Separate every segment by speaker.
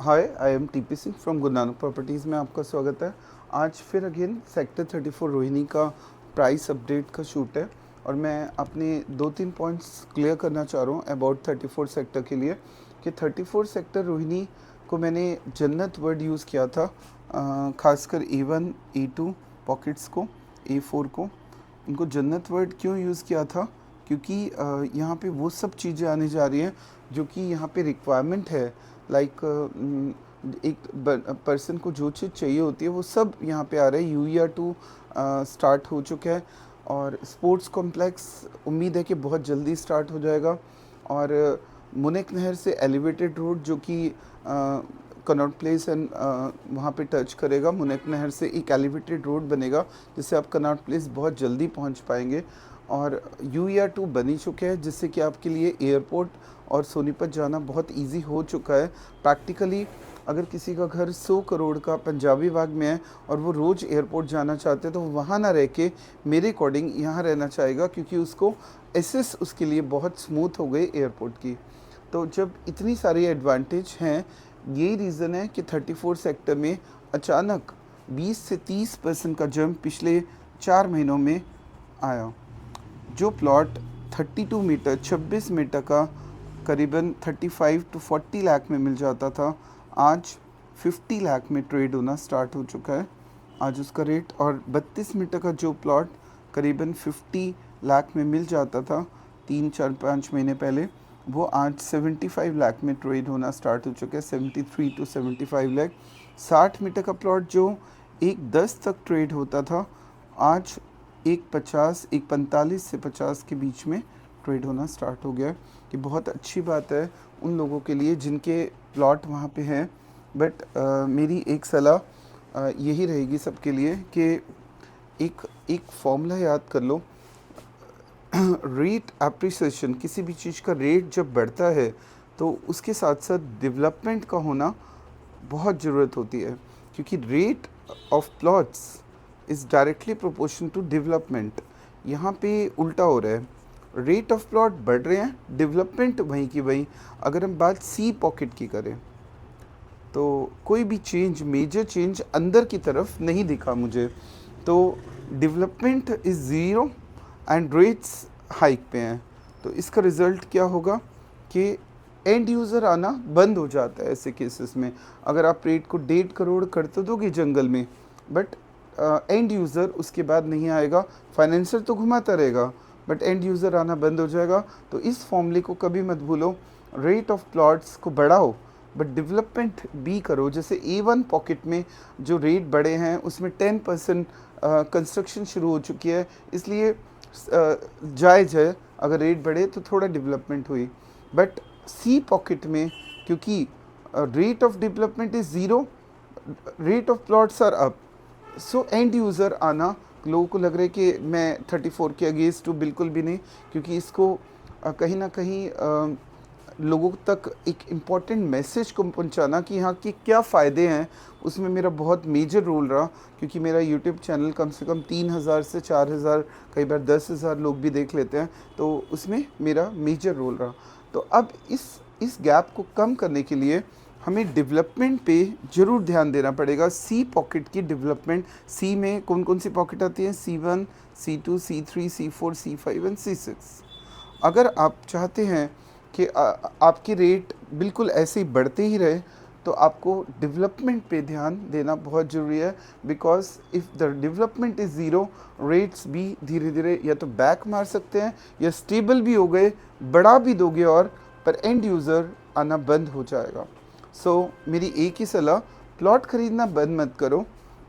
Speaker 1: Hi, I am TP Singh from Guru Nanak properties में आपका स्वागत है। आज फिर अगेन सेक्टर 34 रोहिणी का प्राइस अपडेट का शूट है और मैं अपने 2-3 पॉइंट्स क्लियर करना चाह रहा हूँ अबाउट 34 सेक्टर के लिए कि 34 सेक्टर रोहिणी को मैंने जन्नत वर्ड यूज़ किया था, खासकर A1 A2 पॉकेट्स को, A4 को। इनको जन्नत वर्ड क्यों यूज़ किया था? क्योंकि यहाँ पे वो सब चीज़ें आने जा रही हैं जो कि यहाँ पे रिक्वायरमेंट है। लाइक एक पर्सन को जो चीज़ चाहिए होती है वो सब यहाँ पे आ रहा है। UER2 स्टार्ट हो चुका है और स्पोर्ट्स कॉम्प्लेक्स उम्मीद है कि बहुत जल्दी स्टार्ट हो जाएगा। और मुनिक नहर से एलिवेटेड रोड जो कि कनॉट प्लेस एंड वहाँ पे टच करेगा। मुनिक नहर से एक एलिवेटेड रोड बनेगा जिससे आप कनॉट प्लेस बहुत जल्दी पहुँच पाएंगे। और UER2 बनी चुके हैं जिससे कि आपके लिए एयरपोर्ट और सोनीपत जाना बहुत इजी हो चुका है। प्रैक्टिकली अगर किसी का घर 100 करोड़ का पंजाबी बाग में है और वो रोज़ एयरपोर्ट जाना चाहते हैं तो वहाँ ना रह के मेरे अकॉर्डिंग यहाँ रहना चाहेगा, क्योंकि उसको एसेस उसके लिए बहुत स्मूथ हो गई एयरपोर्ट की। तो जब इतनी सारी एडवांटेज हैं, यही रीज़न है कि 34 सेक्टर में अचानक 20 से 30% का जंप पिछले 4 महीनों में आया। जो प्लॉट 32 मीटर 26 मीटर का करीबन 35 to 40 लाख में मिल जाता था, आज 50 लाख में ट्रेड होना स्टार्ट हो चुका है आज उसका रेट। और 32 मीटर का जो प्लॉट करीबन 50 लाख में मिल जाता था 3-4-5 महीने पहले, वो आज 75 लाख में ट्रेड होना स्टार्ट हो चुका है, 73 to 75 लाख। 60 मीटर का प्लॉट जो 1.10 तक ट्रेड होता था, आज 1.50 1.45 से 50 के बीच में ट्रेड होना स्टार्ट हो गया है। कि बहुत अच्छी बात है उन लोगों के लिए जिनके प्लॉट वहाँ पे हैं। बट मेरी एक सलाह यही रहेगी सबके लिए कि एक फॉर्मूला याद कर लो। रेट अप्रिसिएशन, किसी भी चीज़ का रेट जब बढ़ता है तो उसके साथ साथ डेवलपमेंट का होना बहुत ज़रूरत होती है, क्योंकि rate of plots is directly proportion to development. यहाँ पे उल्टा हो रहा है, रेट ऑफ प्लॉट बढ़ रहे हैं, डेवलपमेंट वहीं की वहीं। अगर हम बात सी पॉकेट की करें तो कोई भी चेंज, मेजर चेंज अंदर की तरफ नहीं दिखा मुझे। तो development is zero and rates hike पे हैं। तो इसका रिज़ल्ट क्या होगा कि एंड यूज़र आना बंद हो जाता है ऐसे केसेस में। अगर आप रेट को 1.5 करोड़ कर तो दोगे जंगल में, बट एंड यूज़र उसके बाद नहीं आएगा। फाइनेंसर तो घुमाता रहेगा बट एंड यूज़र आना बंद हो जाएगा। तो इस फॉर्मूले को कभी मत भूलो, रेट ऑफ प्लॉट्स को बढ़ाओ बट डेवलपमेंट भी करो। जैसे A1 पॉकेट में जो रेट बढ़े हैं उसमें 10% कंस्ट्रक्शन शुरू हो चुकी है, इसलिए जायज़ है अगर रेट बढ़े तो थोड़ा डेवलपमेंट हुई। बट सी पॉकेट में क्योंकि rate of development is zero, rate of plots are up, so end user आना लोगों को लग रहा है कि मैं 34 के अगेंस्ट हूँ, बिल्कुल भी नहीं। क्योंकि इसको कहीं ना कहीं लोगों तक एक इम्पॉर्टेंट मैसेज को पहुंचाना कि यहाँ के क्या फ़ायदे हैं, उसमें मेरा बहुत मेजर रोल रहा। क्योंकि मेरा यूट्यूब चैनल कम से कम 3,000 से 4,000, कई बार 10,000 लोग भी देख लेते हैं, तो उसमें मेरा मेजर रोल रहा। तो अब इस गैप को कम करने के लिए हमें डेवलपमेंट पे ज़रूर ध्यान देना पड़ेगा। सी पॉकेट की डेवलपमेंट, सी में कौन कौन सी पॉकेट आती हैं? C1 C2 C3 C4 C5 and C6। अगर आप चाहते हैं कि आपकी रेट बिल्कुल ऐसे ही बढ़ते ही रहे तो आपको डेवलपमेंट पे ध्यान देना बहुत ज़रूरी है। Because if the development is zero, rates भी धीरे धीरे या तो बैक मार सकते हैं या स्टेबल भी हो गए, बढ़ा भी दोगे और पर एंड यूज़र आना बंद हो जाएगा। सो मेरी एक ही सलाह, प्लॉट ख़रीदना बंद मत करो,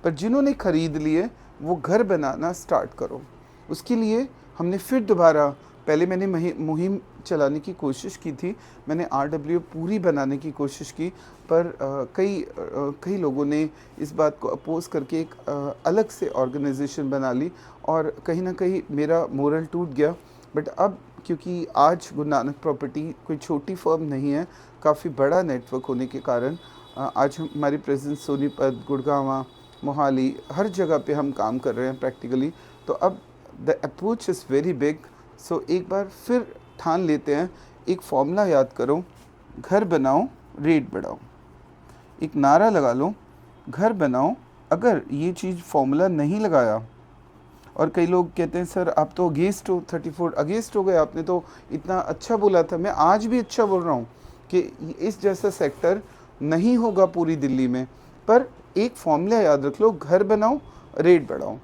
Speaker 1: पर जिन्होंने ख़रीद लिए वो घर बनाना स्टार्ट करो। उसके लिए हमने फिर दोबारा, पहले मैंने मुहिम चलाने की कोशिश की थी, मैंने RW पूरी बनाने की कोशिश की, पर कई लोगों ने इस बात को अपोज़ करके एक अलग से ऑर्गेनाइजेशन बना ली और कहीं ना कहीं मेरा मोरल टूट गया। बट अब क्योंकि आज गुरु नानक प्रॉपर्टी कोई छोटी फर्म नहीं है, काफ़ी बड़ा नेटवर्क होने के कारण आज हमारी प्रेजेंस सोनीपत, गुड़गांव, मोहाली, हर जगह पे हम काम कर रहे हैं प्रैक्टिकली। तो अब the approach is very big. So एक बार फिर ठान लेते हैं, एक फॉर्मूला याद करो, घर बनाओ रेट बढ़ाओ। एक नारा लगा लो, घर बनाओ। अगर ये चीज़ फॉर्मूला नहीं लगाया, और कई लोग कहते हैं सर आप तो अगेंस्ट हो, 34 अगेंस्ट हो गए, आपने तो इतना अच्छा बोला था। मैं आज भी अच्छा बोल रहा हूँ कि इस जैसा सेक्टर नहीं होगा पूरी दिल्ली में, पर एक फॉर्मूला याद रख लो, घर बनाओ रेट बढ़ाओ।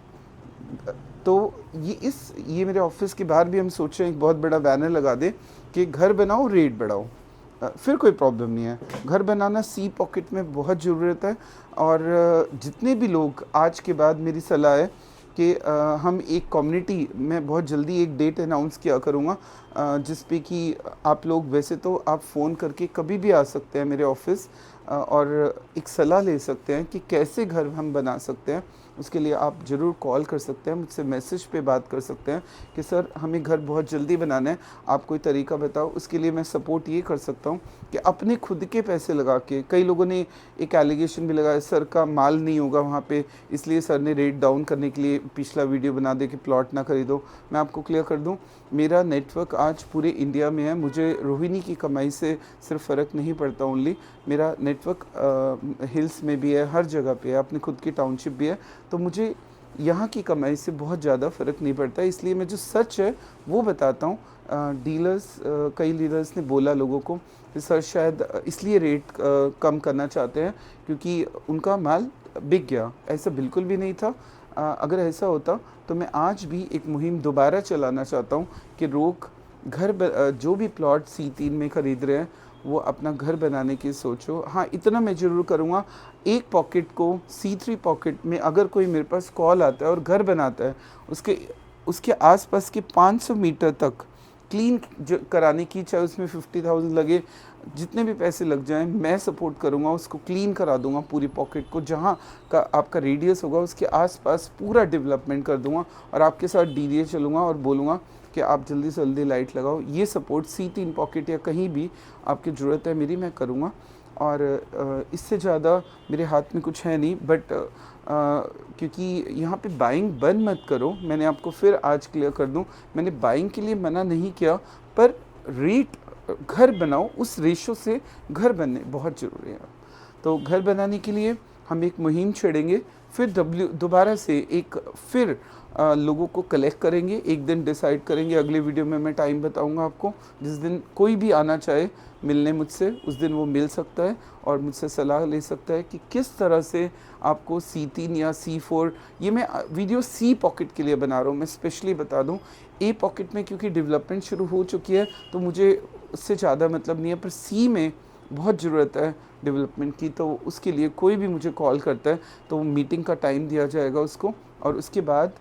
Speaker 1: तो ये मेरे ऑफिस के बाहर भी हम सोच रहे हैं एक बहुत बड़ा बैनर लगा दे कि घर बनाओ रेट बढ़ाओ। फिर कोई प्रॉब्लम नहीं है। घर बनाना सी पॉकेट में बहुत ज़रूरत है। और जितने भी लोग, आज के बाद मेरी सलाह है कि हम एक कम्युनिटी, मैं बहुत जल्दी एक डेट अनाउंस किया करूँगा जिस पे कि आप लोग, वैसे तो आप फ़ोन करके कभी भी आ सकते हैं मेरे ऑफिस और एक सलाह ले सकते हैं कि कैसे घर हम बना सकते हैं। उसके लिए आप ज़रूर कॉल कर सकते हैं, मुझसे मैसेज पे बात कर सकते हैं कि सर हमें घर बहुत जल्दी बनाना है, आप कोई तरीका बताओ। उसके लिए मैं सपोर्ट ये कर सकता हूँ कि अपने खुद के पैसे लगा के, कई लोगों ने एक एलिगेशन भी लगाया सर का माल नहीं होगा वहाँ पे, इसलिए सर ने रेट डाउन करने के लिए पिछला वीडियो बना दे कि प्लॉट ना खरीदो। मैं आपको क्लियर कर दूँ, मेरा नेटवर्क आज पूरे इंडिया में है। मुझे रोहिणी की कमाई से सिर्फ फ़र्क नहीं पड़ता ओनली, मेरा नेटवर्क हिल्स में भी है, हर जगह पे है, अपनी खुद की टाउनशिप भी है। तो मुझे यहाँ की कमाई से बहुत ज़्यादा फ़र्क नहीं पड़ता, इसलिए मैं जो सच है वो बताता हूँ। डीलर्स, कई डीलर्स ने बोला लोगों को कि सर शायद इसलिए रेट कम करना चाहते हैं क्योंकि उनका माल बिक गया। ऐसा बिल्कुल भी नहीं था। अगर ऐसा होता तो मैं आज भी एक मुहिम दोबारा चलाना चाहता हूँ कि जो भी प्लॉट C3 में ख़रीद रहे हैं वो अपना घर बनाने की सोचो। हाँ, इतना मैं ज़रूर करूँगा, एक पॉकेट को C3 पॉकेट में अगर कोई मेरे पास कॉल आता है और घर बनाता है, उसके आसपास के 500 मीटर तक क्लीन कराने की, चाहे उसमें 50,000 लगे, जितने भी पैसे लग जाएं, मैं सपोर्ट करूंगा, उसको क्लीन करा दूंगा पूरी पॉकेट को। जहां का आपका रेडियस होगा उसके आसपास पूरा डेवलपमेंट कर दूंगा और आपके साथ डीडीए चलूँगा और बोलूँगा कि आप जल्दी से जल्दी लाइट लगाओ। ये सपोर्ट C3 पॉकेट या कहीं भी आपकी ज़रूरत है मेरी, मैं करूँगा। और इससे ज़्यादा मेरे हाथ में कुछ है नहीं। बट क्योंकि यहाँ पे बाइंग बंद मत करो, मैंने आपको फिर आज क्लियर कर दूँ, मैंने बाइंग के लिए मना नहीं किया, पर रेट घर बनाओ, उस रेशो से घर बनने बहुत ज़रूरी है। तो घर बनाने के लिए हम एक मुहिम छेड़ेंगे, फिर दोबारा से फिर लोगों को कलेक्ट करेंगे, एक दिन डिसाइड करेंगे। अगले वीडियो में मैं टाइम बताऊंगा आपको, जिस दिन कोई भी आना चाहे मिलने मुझसे, उस दिन वो मिल सकता है और मुझसे सलाह ले सकता है कि किस तरह से आपको C3 या C4, ये मैं वीडियो C पॉकेट के लिए बना रहा हूँ, मैं स्पेशली बता दूँ। A पॉकेट में क्योंकि डेवलपमेंट शुरू हो चुकी है तो मुझे उससे ज़्यादा मतलब नहीं है, पर C में बहुत ज़रूरत है डेवलपमेंट की। तो उसके लिए कोई भी मुझे कॉल करता है तो मीटिंग का टाइम दिया जाएगा उसको, और उसके बाद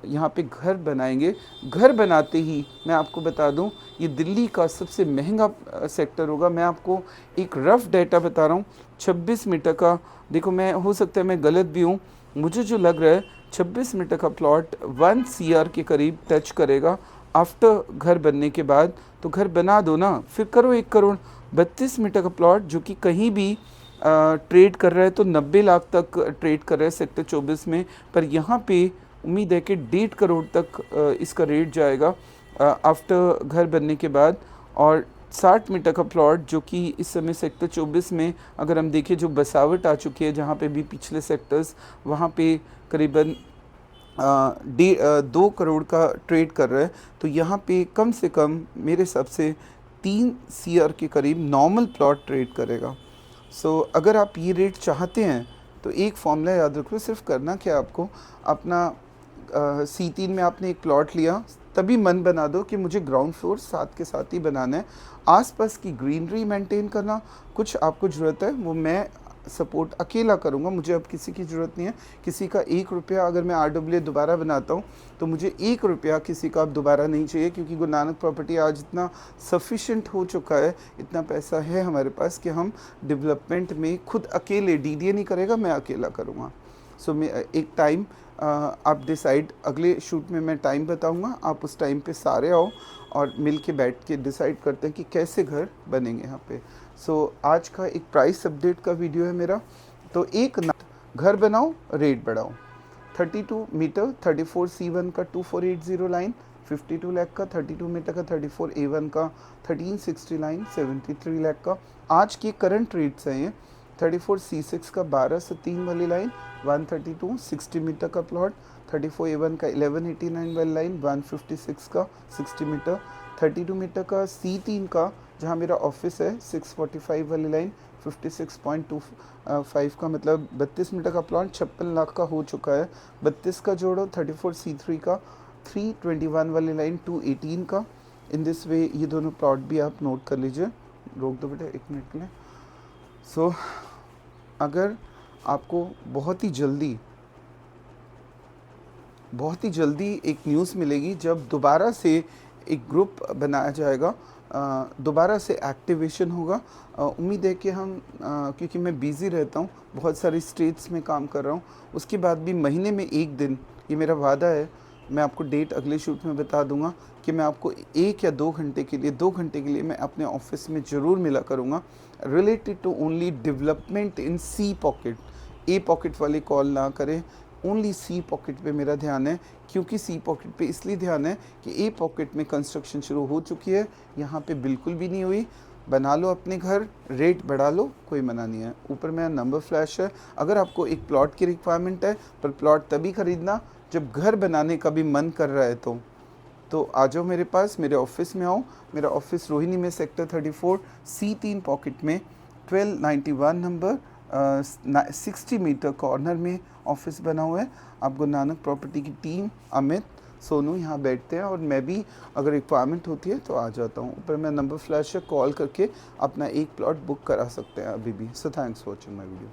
Speaker 1: यहाँ पे घर बनाएंगे। घर बनाते ही मैं आपको बता दूँ, ये दिल्ली का सबसे महंगा सेक्टर होगा। मैं आपको एक रफ़ डाटा बता रहा हूँ, 26 मीटर का, देखो मैं, हो सकता है मैं गलत भी हूँ, मुझे जो लग रहा है 26 मीटर का प्लॉट 1 CR के करीब टच करेगा आफ्टर घर बनने के बाद। तो घर बना दो ना, फिर करो 1 करोड़। 32 मीटर का प्लॉट जो कि कहीं भी ट्रेड कर रहा है तो 90 लाख तक ट्रेड कर रहा है सेक्टर 24 में, पर यहाँ पे उम्मीद है कि 1.5 करोड़ तक इसका रेट जाएगा आफ्टर घर बनने के बाद। और 60 मीटर का प्लॉट जो कि इस समय सेक्टर 24 में अगर हम देखें, जो बसावट आ चुकी है जहाँ पे भी पिछले सेक्टर्स, वहाँ पे करीबन 2 करोड़ का ट्रेड कर रहा है। तो यहाँ पे कम से कम मेरे हिसाब से 3 CR के करीब नॉर्मल प्लॉट ट्रेड करेगा। सो अगर आप ये रेट चाहते हैं तो एक फॉर्मूला याद रखो, सिर्फ करना क्या आपको, अपना C3 में आपने एक प्लॉट लिया, तभी मन बना दो कि मुझे ग्राउंड फ्लोर साथ के साथ ही बनाना है। आसपास की ग्रीनरी मेंटेन करना कुछ आपको ज़रूरत है, वो मैं सपोर्ट अकेला करूँगा, मुझे अब किसी की ज़रूरत नहीं है। किसी का 1 रुपया, अगर मैं RWA दोबारा बनाता हूँ तो मुझे 1 रुपया किसी का अब दोबारा नहीं चाहिए, क्योंकि गुरु नानक प्रॉपर्टी आज इतना सफिशेंट हो चुका है, इतना पैसा है हमारे पास कि हम डेवलपमेंट में खुद अकेले, DDA नहीं करेगा, मैं अकेला करूँगा। सो मैं एक टाइम आप डिसाइड, अगले शूट में मैं टाइम बताऊंगा, आप उस टाइम पे सारे आओ और मिल के बैठ के डिसाइड करते हैं कि कैसे घर बनेंगे यहाँ पे। सो आज का एक प्राइस अपडेट का वीडियो है मेरा। तो घर बनाओ रेट बढ़ाओ, 32 मीटर 34 C1 का 2480 लाइन 52 लाख का, 32 मीटर का 34 A1 का 1360 लाइन 73 लाख का। आज के करंट रेट्स हैं ये 34C6 का 12 से 3 वाली लाइन 132 60 मीटर का प्लॉट, 34A1 का 1189 वाली लाइन 156 का 60 मीटर, 32 मीटर का C3 का जहाँ मेरा ऑफिस है 645 वाली लाइन 56.25 का, मतलब 32 मीटर का प्लॉट 56 लाख का हो चुका है। 32 का जोड़ो 34C3 का 321 वाली लाइन 218 का। इन दिस वे ये दोनों प्लॉट भी आप नोट कर लीजिए। रोक दो बेटा 1 मिनट के लिए। सो अगर आपको बहुत ही जल्दी एक न्यूज़ मिलेगी जब दोबारा से एक ग्रुप बनाया जाएगा, दोबारा से एक्टिवेशन होगा। उम्मीद है कि हम क्योंकि मैं बिज़ी रहता हूँ, बहुत सारी स्टेट्स में काम कर रहा हूँ, उसके बाद भी महीने में एक दिन, ये मेरा वादा है, मैं आपको डेट अगले शूट में बता दूंगा कि मैं आपको 1 या 2 घंटे के लिए मैं अपने ऑफिस में ज़रूर मिला करूँगा, related to only development in C pocket. A pocket वाली कॉल ना करें, ओनली सी पॉकेट पे मेरा ध्यान है। क्योंकि सी पॉकेट पे इसलिए ध्यान है कि ए पॉकेट में कंस्ट्रक्शन शुरू हो चुकी है, यहाँ पे बिल्कुल भी नहीं हुई। बना लो अपने घर, रेट बढ़ा लो, कोई मना नहीं है। ऊपर मेरा नंबर फ्लैश है। अगर आपको एक प्लॉट की रिक्वायरमेंट है, पर प्लॉट तभी खरीदना जब घर बनाने का भी मन कर रहा है, तो आ जाओ मेरे पास, मेरे ऑफिस में आओ। मेरा ऑफिस रोहिणी में सेक्टर 34 C3 पॉकेट में 1291 नंबर 60 मीटर कॉर्नर में ऑफिस बना हुआ है। आप गुरु नानक प्रॉपर्टी की टीम अमित सोनू यहाँ बैठते हैं, और मैं भी अगर रिक्वायरमेंट होती है तो आ जाता हूँ। ऊपर मेरा नंबर फ्लैश है, कॉल करके अपना एक प्लॉट बुक करा सकते हैं अभी भी। So thanks for watching my video.